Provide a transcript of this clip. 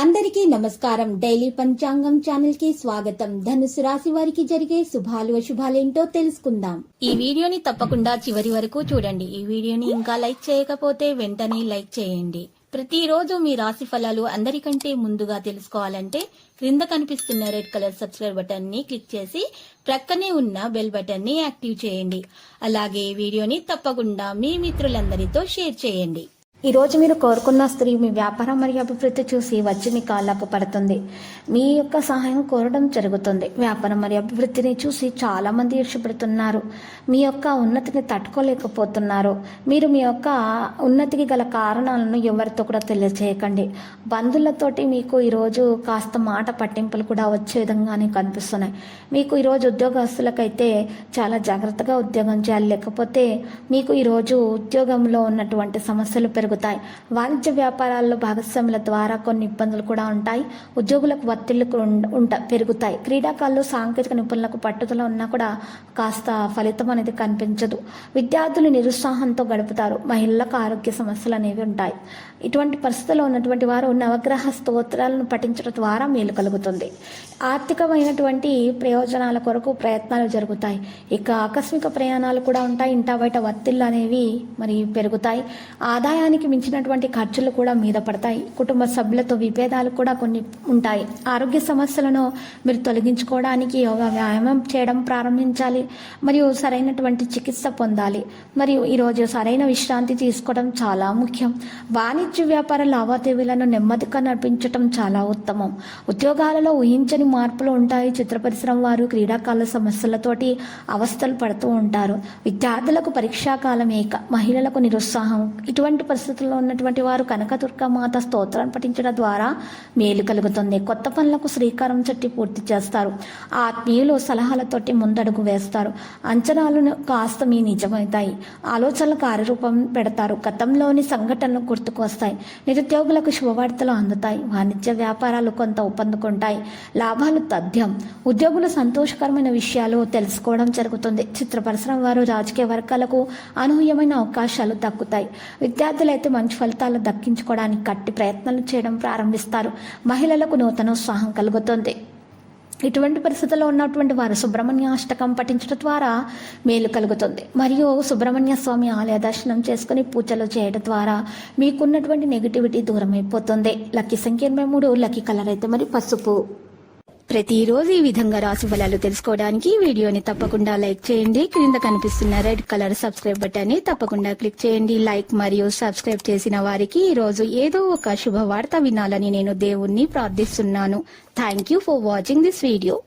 అందరికీ నమస్కారం. డైలీ పంచాంగం ఛానల్ కి స్వాగతం. ధనుసు రాశి వారికి జరిగే శుభాలు అశుభాలేంటో తెలుసుకుందాం. ఈ వీడియోని తప్పకుండా చివరి వరకు చూడండి. ఈ వీడియోని ఇంకా లైక్ చేయకపోతే వెంటనే లైక్ చేయండి. ప్రతిరోజు మీ రాశి ఫలాలు అందరికంటే ముందుగా తెలుసుకోవాలంటే క్రింద కనిపిస్తున్న రెడ్ కలర్ సబ్స్క్రైబ్ బటన్ ని క్లిక్ చేసి ప్రక్కనే ఉన్న బెల్ బటన్ ని యాక్టివ్ చేయండి. అలాగే వీడియోని తప్పకుండా మీ మిత్రులందరితో షేర్ చేయండి. ఈ రోజు మీరు కోరుకున్న స్త్రీ మీ వ్యాపారం మరియు అభివృద్ధి చూసి వచ్చి మీ కాళ్ళకు పడుతుంది. మీ యొక్క సహాయం కోరడం జరుగుతుంది. వ్యాపారం మరియు అభివృద్ధిని చూసి చాలా మంది ఈర్ష్యపడుతున్నారు. మీ యొక్క ఉన్నతిని తట్టుకోలేకపోతున్నారు. మీరు మీ యొక్క ఉన్నతికి గల కారణాలను ఎవరితో కూడా తెలియజేయకండి. బంధువులతోటి మీకు ఈరోజు కాస్త మాట పట్టింపులు కూడా వచ్చే విధంగానే కనిపిస్తున్నాయి. మీకు ఈరోజు ఉద్యోగస్తులకైతే చాలా జాగ్రత్తగా ఉద్యోగం చేయాలి, లేకపోతే మీకు ఈరోజు ఉద్యోగంలో ఉన్నటువంటి సమస్యలు పెరుగుతాయి. వాణిజ్య వ్యాపారాల్లో భాగస్వాముల ద్వారా కొన్ని ఇబ్బందులు కూడా ఉంటాయి. ఉద్యోగులకు ఒత్తిళ్లు పెరుగుతాయి. క్రీడాకారులు సాంకేతిక నిపుణులకు పట్టుదల ఉన్నా కూడా కాస్త ఫలితం అనేది కనిపించదు. విద్యార్థులు నిరుత్సాహంతో గడుపుతారు. మహిళలకు ఆరోగ్య సమస్యలు అనేవి ఉంటాయి. ఇటువంటి పరిస్థితుల్లో ఉన్నటువంటి వారు నవగ్రహ స్తోత్రాలను పఠించడం ద్వారా మేలు కలుగుతుంది. ఆర్థికమైనటువంటి ప్రయోజనాల కొరకు ప్రయత్నాలు జరుగుతాయి. ఇక ఆకస్మిక ప్రయాణాలు కూడా ఉంటాయి. ఇంటా బయట ఒత్తిళ్లు అనేవి పెరుగుతాయి. ఆదాయానికి మించినటువంటి ఖర్చులు కూడా మీద పడతాయి. కుటుంబ సభ్యులతో విభేదాలు కూడా కొన్ని ఉంటాయి. ఆరోగ్య సమస్యలను మీరు తొలగించుకోవడానికి యోగా వ్యాయామం చేయడం ప్రారంభించాలి మరియు సరైనటువంటి చికిత్స పొందాలి. మరియు ఈరోజు సరైన విశ్రాంతి తీసుకోవడం చాలా ముఖ్యం. వాణిజ్య వ్యాపార లావాదేవీలను నెమ్మదిగా నడిపించడం చాలా ఉత్తమం. ఉద్యోగాలలో ఊహించని మార్పులు ఉంటాయి. చిత్ర పరిశ్రమ వారు క్రీడాకారుల సమస్యలతోటి అవస్థలు పడుతూ ఉంటారు. విద్యార్థులకు పరీక్షాకాలం మహిళలకు నిరుత్సాహం. ఇటువంటి పరిస్థితుల్లో ఉన్నటువంటి వారు కనకదుర్గ మాత స్తోత్రాన్ని పఠించడం ద్వారా మేలు కలుగుతుంది. కొత్త పనులకు శ్రీకారం చుట్టి పూర్తి చేస్తారు. ఆత్మీయులు సలహాలతోటి ముందడుగు వేస్తారు. అంచనాలను కాస్త మీ నిజమవుతాయి. ఆలోచనలు కార్యరూపం పెడతారు. గతంలోని సంఘటనలు గుర్తుకు వస్తాయి. నిరుద్యోగులకు శుభవార్తలు అందుతాయి. వాణిజ్య వ్యాపారాలు కొంత ఊపందుకుంటాయి. లాభాలు తథ్యం. ఉద్యోగులు సంతోషకరమైన విషయాలు తెలుసుకోవడం జరుగుతుంది. చిత్ర పరిశ్రమ వారు రాజకీయ వర్గాలకు అనూహ్యమైన అవకాశాలు దక్కుతాయి. విద్యార్థులైతే మంచి ఫలితాలు దక్కించుకోవడానికి గట్టి ప్రయత్నాలు చేయడం ప్రారంభిస్తారు. మహిళలకు నూతన ఉత్సాహం కలుగుతుంది. ఇటువంటి పరిస్థితుల్లో ఉన్నటువంటి వారు సుబ్రహ్మణ్య అష్టకం పఠించడం ద్వారా మేలు కలుగుతుంది. మరియు సుబ్రహ్మణ్య స్వామి ఆలయ దర్శనం చేసుకుని పూజలు చేయడం ద్వారా మీకున్నటువంటి నెగిటివిటీ దూరం అయిపోతుంది. లక్కీ సంఖ్య 83, లక్కీ కలర్ అయితే మరి పసుపు. ప్రతిరోజు ఈ విధంగా రాశి ఫలాలు తెలుసుకోవడానికి వీడియోని తప్పకుండా లైక్ చేయండి. క్రింద కనిపిస్తున్న రెడ్ కలర్ సబ్స్క్రైబ్ బటన్ ని తప్పకుండా క్లిక్ చేయండి. లైక్ మరియు సబ్స్క్రైబ్ చేసిన వారికి ఈ రోజు ఏదో ఒక శుభవార్త వినాలని నేను దేవుణ్ణి ప్రార్థిస్తున్నాను. Thank you for watching this video.